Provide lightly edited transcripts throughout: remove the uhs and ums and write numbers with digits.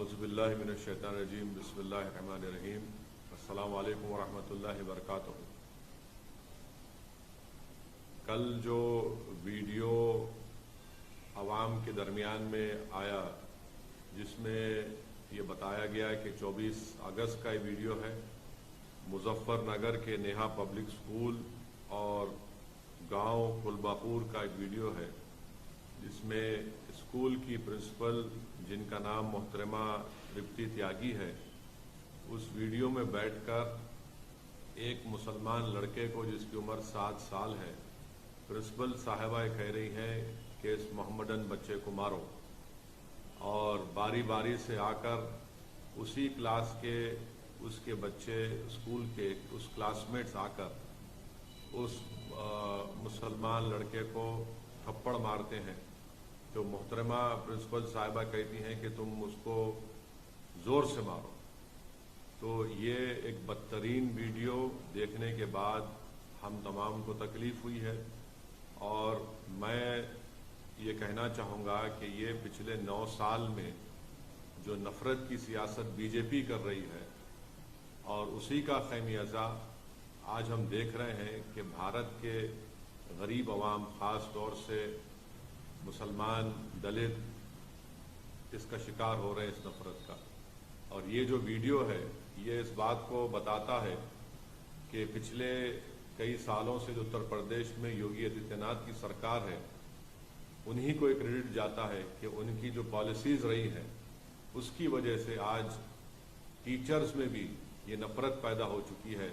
اعوذ باللہ من الشیطان الرجیم بسم اللہ الرحمن الرحیم السلام علیکم ورحمۃ اللہ وبرکاتہ۔ کل جو ویڈیو عوام کے درمیان میں آیا جس میں یہ بتایا گیا کہ 24 اگست کا یہ ویڈیو ہے، مظفر نگر کے نیہا پبلک سکول اور گاؤں کلباپور کا ایک ویڈیو ہے جس میں اسکول کی پرنسپل جن کا نام محترمہ رپتی تیاگی ہے، اس ویڈیو میں بیٹھ کر ایک مسلمان لڑکے کو جس کی عمر 7 سال ہے، پرنسپل صاحبہ کہہ رہی ہیں کہ اس محمدن بچے کو مارو، اور باری باری سے آ کر اسی کلاس کے اس کے بچے اسکول کے اس کلاس میٹس آ کر اس مسلمان لڑکے کو تھپڑ مارتے ہیں۔ تو محترمہ پرنسپل صاحبہ کہتی ہیں کہ تم اس کو زور سے مارو۔ تو یہ ایک بدترین ویڈیو دیکھنے کے بعد ہم تمام کو تکلیف ہوئی ہے، اور میں یہ کہنا چاہوں گا کہ یہ پچھلے 9 سال میں جو نفرت کی سیاست بی جے پی کر رہی ہے، اور اسی کا خمیازہ آج ہم دیکھ رہے ہیں کہ بھارت کے غریب عوام، خاص طور سے مسلمان، دلت اس کا شکار ہو رہے ہیں، اس نفرت کا۔ اور یہ جو ویڈیو ہے یہ اس بات کو بتاتا ہے کہ پچھلے کئی سالوں سے جو اتر پردیش میں یوگی آدتیہ ناتھ کی سرکار ہے، انہی کو ایک کریڈٹ جاتا ہے کہ ان کی جو پالیسیز رہی ہیں اس کی وجہ سے آج ٹیچرز میں بھی یہ نفرت پیدا ہو چکی ہے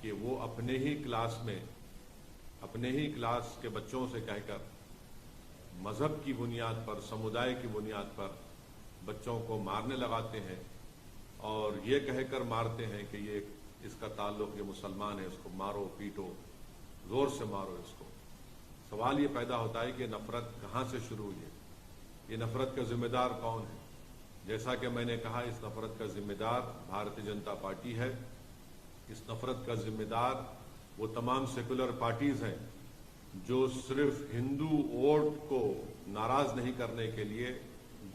کہ وہ اپنے ہی کلاس میں اپنے ہی کلاس کے بچوں سے کہہ کر مذہب کی بنیاد پر، سمودائے کی بنیاد پر بچوں کو مارنے لگاتے ہیں، اور یہ کہہ کر مارتے ہیں کہ یہ اس کا تعلق یہ مسلمان ہے، اس کو مارو پیٹو، زور سے مارو اس کو۔ سوال یہ پیدا ہوتا ہے کہ نفرت کہاں سے شروع ہوئی ہے؟ یہ نفرت کا ذمہ دار کون ہے؟ جیسا کہ میں نے کہا، اس نفرت کا ذمہ دار بھارتیہ جنتا پارٹی ہے۔ اس نفرت کا ذمہ دار وہ تمام سیکولر پارٹیز ہیں جو صرف ہندو ووٹ کو ناراض نہیں کرنے کے لیے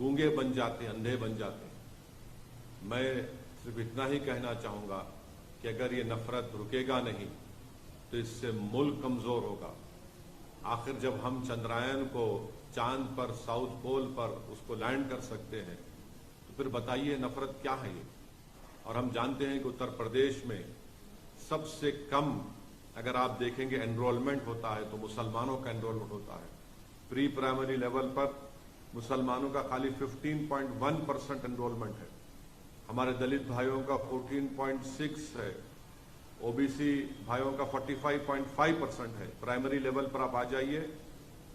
گونگے بن جاتے ہیں، اندھے بن جاتے ہیں۔ میں صرف اتنا ہی کہنا چاہوں گا کہ اگر یہ نفرت رکے گا نہیں تو اس سے ملک کمزور ہوگا۔ آخر جب ہم چندرایان کو چاند پر، ساؤتھ پول پر اس کو لینڈ کر سکتے ہیں تو پھر بتائیے نفرت کیا ہے یہ؟ اور ہم جانتے ہیں کہ اتر پردیش میں سب سے کم اگر آپ دیکھیں گے انرولمنٹ ہوتا ہے تو مسلمانوں کا انرولمنٹ ہوتا ہے۔ پری پرائمری لیول پر مسلمانوں کا خالی 15.1% انرولمنٹ ہے، ہمارے دلت بھائیوں کا 14.6 ہے، او بی سی بھائیوں کا 45.5% ہے۔ پرائمری لیول پر آپ آ جائیے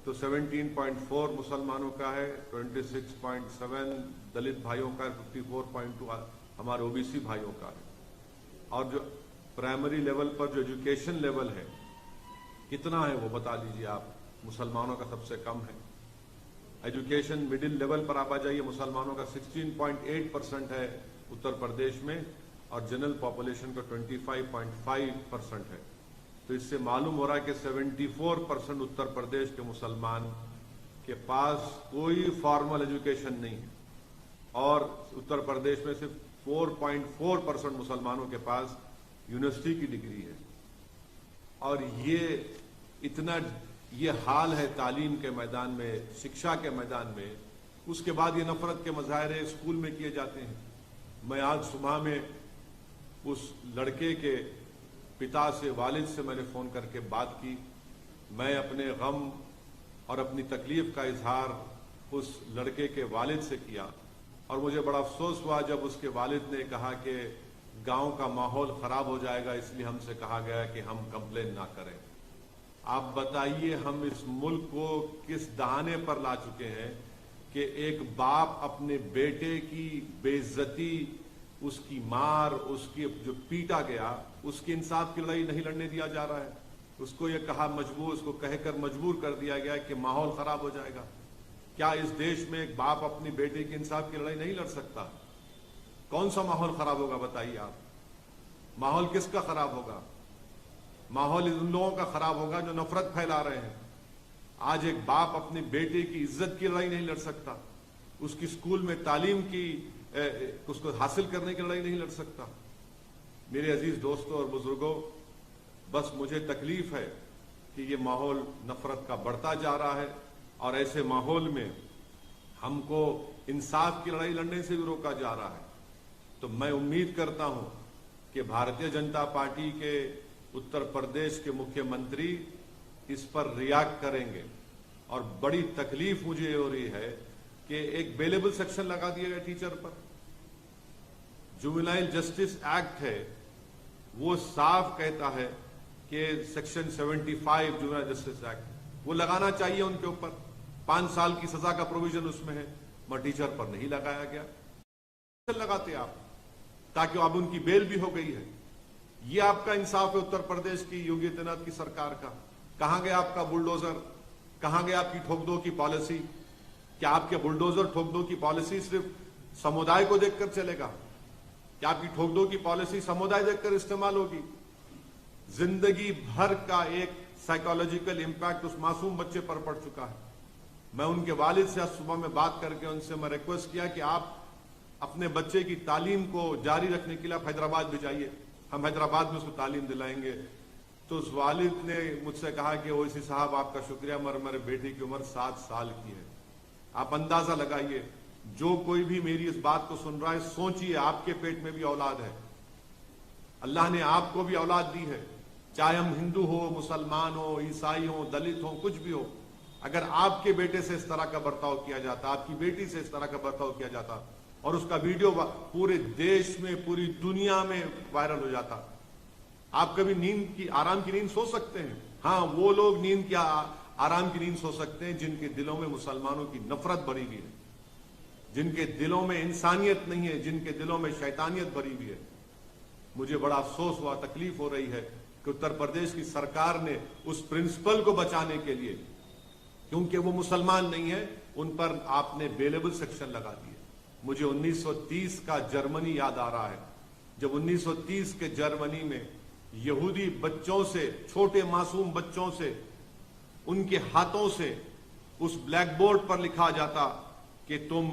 تو 17.4 مسلمانوں کا ہے، 26.7 دلت بھائیوں کا ہے، 54.2 ہمارے او بی سی بھائیوں کا ہے۔ اور جو پرائمری لیول پر جو ایجوکیشن لیول ہے کتنا ہے وہ بتا دیجیے آپ؟ مسلمانوں کا سب سے کم ہے۔ ایجوکیشن مڈل لیول پر آپ آ جائیے، مسلمانوں کا 16.8% ہے اتر پردیش میں، اور جنرل پاپولیشن کا 25.5% ہے۔ تو اس سے معلوم ہو رہا ہے کہ 74% اتر پردیش کے مسلمان کے پاس کوئی فارمل ایجوکیشن نہیں ہے، اور اتر پردیش میں صرف 4.4% مسلمانوں کے پاس یونیورسٹی کی ڈگری ہے۔ اور یہ حال ہے تعلیم کے میدان میں، شکشا کے میدان میں۔ اس کے بعد یہ نفرت کے مظاہرے اسکول میں کیے جاتے ہیں۔ میں آج صبح میں اس لڑکے کے پتا سے، والد سے میں نے فون کر کے بات کی۔ میں اپنے غم اور اپنی تکلیف کا اظہار اس لڑکے کے والد سے کیا، اور مجھے بڑا افسوس ہوا جب اس کے والد نے کہا کہ گاؤں کا ماحول خراب ہو جائے گا، اس لیے ہم سے کہا گیا کہ ہم کمپلین نہ کریں۔ آپ بتائیے ہم اس ملک کو کس دہانے پر لا چکے ہیں کہ ایک باپ اپنے بیٹے کی بے عزتی، اس کی مار، اس کی جو پیٹا گیا، اس کی انصاف کی لڑائی نہیں لڑنے دیا جا رہا ہے۔ اس کو یہ اس کو کہہ کر مجبور کر دیا گیا کہ ماحول خراب ہو جائے گا۔ کیا اس دیش میں ایک باپ اپنی بیٹے کی انصاف کی لڑائی نہیں لڑ سکتا؟ کون سا ماحول خراب ہوگا بتائیے آپ؟ ماحول کس کا خراب ہوگا؟ ماحول ان لوگوں کا خراب ہوگا جو نفرت پھیلا رہے ہیں۔ آج ایک باپ اپنے بیٹے کی عزت کی لڑائی نہیں لڑ سکتا، اس کی اسکول میں تعلیم کی اس کو حاصل کرنے کی لڑائی نہیں لڑ سکتا؟ میرے عزیز دوستوں اور بزرگوں، بس مجھے تکلیف ہے کہ یہ ماحول نفرت کا بڑھتا جا رہا ہے، اور ایسے ماحول میں ہم کو انصاف کی لڑائی لڑنے سے بھی روکا جا رہا ہے۔ تو میں امید کرتا ہوں کہ بھارتیہ جنتا پارٹی کے اتر پردیش کے مکھیہ منتری اس پر ریاکٹ کریں گے، اور بڑی تکلیف مجھے یہ ہو رہی ہے کہ ایک بیلیبل سیکشن لگا دیا گیا ٹیچر پر۔ جوینائل جسٹس ایکٹ ہے، وہ صاف کہتا ہے کہ سیکشن 75 جوینائل جسٹس ایکٹ وہ لگانا چاہیے ان کے اوپر، 5 سال کی سزا کا پروویژن اس میں ہے، مگر ٹیچر پر نہیں لگایا گیا۔ لگاتے آپ تاکہ اب ان کی بیل بھی ہو گئی ہے۔ یہ آپ کا انصاف ہے اتر پردیش کی یوگی آدتیہ ناتھ کی سرکار کا؟ کہاں گیا آپ کا بلڈوزر؟ کہاں گیا آپ کی ٹھوک دو کی پالیسی؟ کیا آپ کے بلڈوزر ٹھوک دو کی پالیسی صرف سمودائے کو دیکھ کر چلے گا؟ کیا آپ کی ٹھوک دو کی پالیسی سمودائے دیکھ کر استعمال ہوگی؟ زندگی بھر کا ایک سائیکالوجیکل امپیکٹ اس معصوم بچے پر پڑ چکا ہے۔ میں ان کے والد سے آج صبح میں بات کر کے ان سے میں ریکویسٹ کیا کہ آپ اپنے بچے کی تعلیم کو جاری رکھنے کے لیے آپ حیدرآباد بھی جائیے، ہم حیدرآباد میں اس کو تعلیم دلائیں گے۔ تو اس والد نے مجھ سے کہا کہ اویسی صاحب آپ کا شکریہ، مگر میرے بیٹی کی عمر 7 سال کی ہے۔ آپ اندازہ لگائیے، جو کوئی بھی میری اس بات کو سن رہا ہے، سوچئے آپ کے پیٹ میں بھی اولاد ہے، اللہ نے آپ کو بھی اولاد دی ہے، چاہے ہم ہندو ہو، مسلمان ہو، عیسائی ہو، دلت ہو، کچھ بھی ہو۔ اگر آپ کے بیٹے سے اس طرح کا برتاؤ کیا جاتا، آپ کی بیٹی سے اس طرح کا برتاؤ کیا جاتا، اور اس کا ویڈیو پورے دیش میں، پوری دنیا میں وائرل ہو جاتا، آپ کبھی نیند کی، آرام کی نیند سو سکتے ہیں؟ ہاں، وہ لوگ نیند کی، آرام کی نیند سو سکتے ہیں جن کے دلوں میں مسلمانوں کی نفرت بھری ہوئی ہے، جن کے دلوں میں انسانیت نہیں ہے، جن کے دلوں میں شیطانیت بھری ہوئی ہے۔ مجھے بڑا افسوس ہوا، تکلیف ہو رہی ہے کہ اتر پردیش کی سرکار نے اس پرنسپل کو بچانے کے لیے، کیونکہ وہ مسلمان نہیں ہے، ان پر آپ نے بیلیبل سیکشن لگا دیے۔ مجھے 1930 کا جرمنی یاد آ رہا ہے، جب 1930 کے جرمنی میں یہودی بچوں سے، چھوٹے معصوم بچوں سے، ان کے ہاتھوں سے اس بلیک بورڈ پر لکھا جاتا کہ تم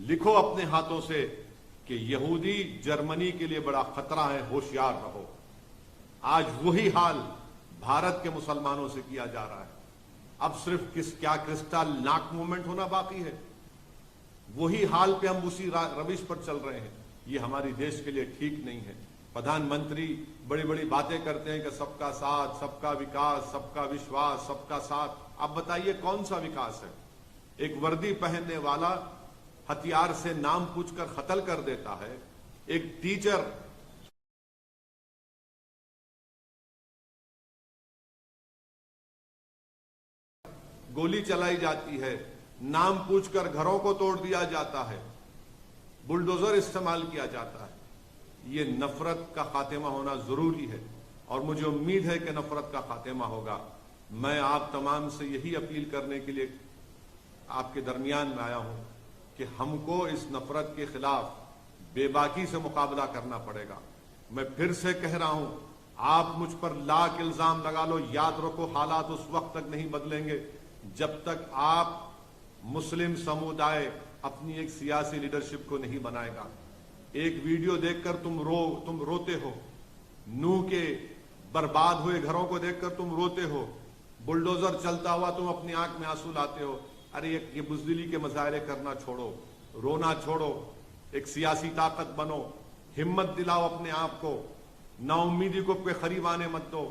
لکھو اپنے ہاتھوں سے کہ یہودی جرمنی کے لیے بڑا خطرہ ہے، ہوشیار رہو۔ آج وہی حال بھارت کے مسلمانوں سے کیا جا رہا ہے۔ اب صرف کیا کرسٹل ناک موومنٹ ہونا باقی ہے؟ وہی حال پہ ہم اسی روش پر چل رہے ہیں۔ یہ ہماری دیش کے لیے ٹھیک نہیں ہے۔ پردھان منتری بڑی بڑی باتیں کرتے ہیں کہ سب کا ساتھ، سب کا وکاس، سب کا وشواس، سب کا ساتھ۔ اب بتائیے کون سا وکاس ہے؟ ایک وردی پہننے والا ہتھیار سے نام پوچھ کر قتل کر دیتا ہے، ایک ٹیچر گولی چلائی جاتی ہے، نام پوچھ کر گھروں کو توڑ دیا جاتا ہے، بلڈوزر استعمال کیا جاتا ہے۔ یہ نفرت کا خاتمہ ہونا ضروری ہے، اور مجھے امید ہے کہ نفرت کا خاتمہ ہوگا۔ میں آپ تمام سے یہی اپیل کرنے کے لیے آپ کے درمیان میں آیا ہوں کہ ہم کو اس نفرت کے خلاف بے باکی سے مقابلہ کرنا پڑے گا۔ میں پھر سے کہہ رہا ہوں، آپ مجھ پر لاکھ الزام لگا لو، یاد رکھو حالات اس وقت تک نہیں بدلیں گے جب تک آپ مسلم سمودائے اپنی ایک سیاسی لیڈرشپ کو نہیں بنائے گا۔ ایک ویڈیو دیکھ کر تم روتے ہو، نوح کے برباد ہوئے گھروں کو دیکھ کر تم روتے ہو، بلڈوزر چلتا ہوا تم اپنی آنکھ میں آنسو لاتے ہو۔ ارے یہ بزدلی کے مظاہرے کرنا چھوڑو، رونا چھوڑو، ایک سیاسی طاقت بنو، ہمت دلاؤ اپنے آپ کو، نا امیدی کو پہ خریب آنے مت دو۔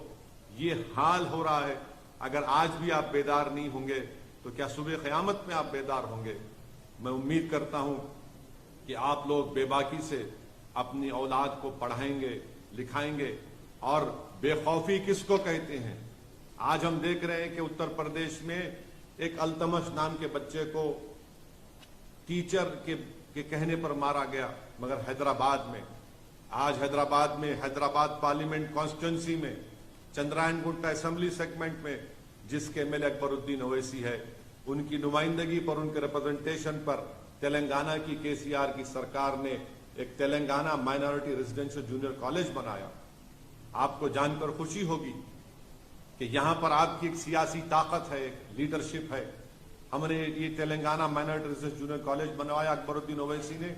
یہ حال ہو رہا ہے، اگر آج بھی آپ بیدار نہیں ہوں گے تو کیا صبح قیامت میں آپ بیدار ہوں گے؟ میں امید کرتا ہوں کہ آپ لوگ بے باکی سے اپنی اولاد کو پڑھائیں گے، لکھائیں گے۔ اور بے خوفی کس کو کہتے ہیں؟ آج ہم دیکھ رہے ہیں کہ اتر پردیش میں ایک التمش نام کے بچے کو ٹیچر کے کہنے پر مارا گیا، مگر حیدرآباد میں، آج حیدرآباد پارلیمنٹ کانسٹیٹوئنسی میں، چندرائن گنٹا اسمبلی سیگمنٹ میں، جس کے ایم ایل اے اکبر الدین اویسی ہے، ان کی نمائندگی پر، ان کے ریپرزنٹیشن پر تلنگانہ کی کے سی آر کی سرکار نے ایک Telangana minority residential junior college بنایا۔ آپ کو جان کر خوشی ہوگی کہ یہاں پر آپ کی ایک سیاسی طاقت ہے، ایک لیڈرشپ ہے۔ ہم نے یہ Telangana minority residential junior college بنوایا اکبر الدین اویسی نے۔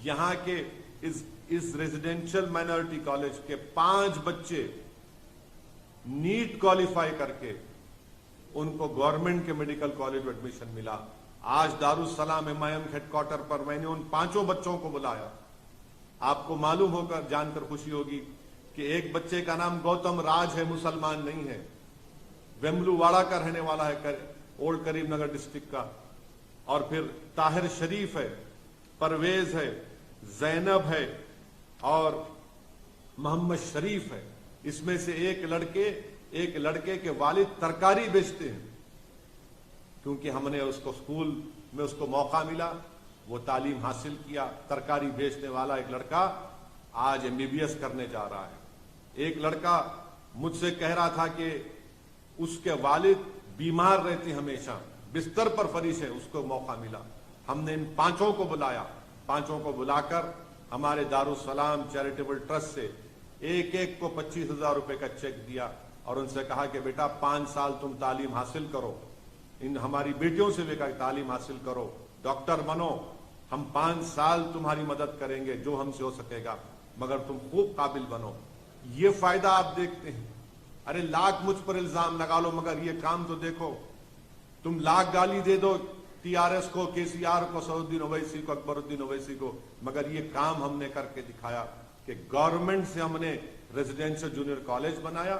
یہاں کے اس ریزیڈینشل مائنورٹی کالج کے 5 بچے نیٹ کوالیفائی کر کے ان کو گورنمنٹ کے میڈیکل کالج میں ایڈمیشن ملا. آج دارالسلام MIM ہیڈ کوارٹر پر میں نے ان 5 بچوں کو بلایا. آپ کو معلوم ہوگا, جان کر خوشی ہوگی کہ ایک بچے کا نام گوتم راج ہے, مسلمان نہیں ہے, ویملو واڑا کا رہنے والا ہے, اولڈ کریم نگر ڈسٹرکٹ کا. اور پھر طاہر شریف ہے, پرویز ہے, زینب ہے اور محمد شریف ہے. اس میں سے ایک لڑکے کے والد ترکاری بیچتے ہیں, کیونکہ ہم نے اس کو اسکول میں اس کو موقع ملا, وہ تعلیم حاصل کیا. ترکاری بیچنے والا ایک لڑکا آج MBBS کرنے جا رہا ہے. ایک لڑکا مجھ سے کہہ رہا تھا کہ اس کے والد بیمار رہتے ہمیشہ, بستر پر فریش ہے, اس کو موقع ملا. ہم نے ان 5 کو بلایا. 5 کو بلا کر ہمارے دارالسلام چیریٹیبل ٹرسٹ سے ایک کو 25,000 روپے کا چیک دیا اور ان سے کہا کہ بیٹا 5 سال تم تعلیم حاصل کرو, ان ہماری بیٹیوں سے بھی کہا تعلیم حاصل کرو, ڈاکٹر بنو, ہم 5 سال تمہاری مدد کریں گے جو ہم سے ہو سکے گا, مگر تم خوب قابل بنو. یہ فائدہ آپ دیکھتے ہیں. ارے لاکھ مجھ پر الزام لگا لو, مگر یہ کام تو دیکھو. تم لاکھ گالی دے دو TRS کو, KCR کو, سعودالدین اویسی کو, اکبر الدین اویسی کو, مگر یہ کام ہم نے کر کے دکھایا کہ گورنمنٹ سے ہم نے ریزیڈینشل جونیئر کالج بنایا.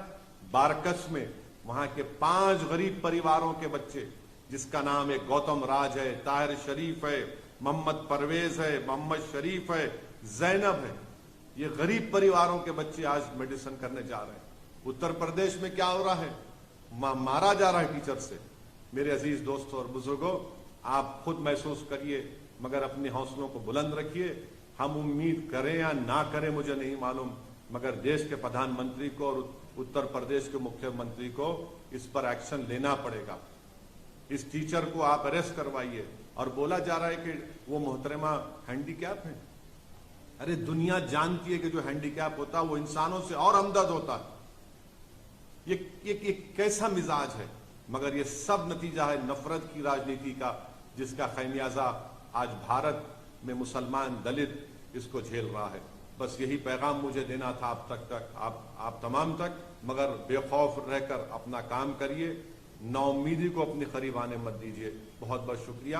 بارکس میں وہاں کے 5 غریب پریواروں کے بچے, جس کا نام ایک گوتم راج ہے, طاہر شریف ہے, محمد پرویز ہے, محمد شریف ہے, زینب ہے, یہ غریب پریواروں کے بچے آج میڈیسن کرنے جا رہے ہیں. اتر پردیش میں کیا ہو رہا ہے, مارا جا رہا ہے ٹیچر سے. میرے عزیز دوستوں اور بزرگوں, آپ خود محسوس کریے, مگر اپنے حوصلوں کو بلند رکھیے. ہم امید کریں یا نہ کریں مجھے نہیں معلوم, مگر دیش کے پردھان منتری کو اور اتر پردیش کے مکھیہ منتری کو اس پر ایکشن لینا پڑے گا. اس ٹیچر کو آپ اریسٹ کروائیے. اور بولا جا رہا ہے کہ وہ محترمہ ہینڈی کیپ ہے. ارے دنیا جانتی ہے کہ جو ہینڈی کیپ ہوتا ہے وہ انسانوں سے اور ہمدرد ہوتا ہے. یہ کیسا مزاج ہے, مگر یہ سب نتیجہ ہے نفرت کی راجنیتی کا, جس کا خمیازہ آج بھارت میں مسلمان دلت اس کو جھیل رہا ہے. بس یہی پیغام مجھے دینا تھا آپ تمام تک, مگر بے خوف رہ کر اپنا کام کریے, نا امیدی کو اپنی قریب آنے مت دیجیے. بہت بہت شکریہ.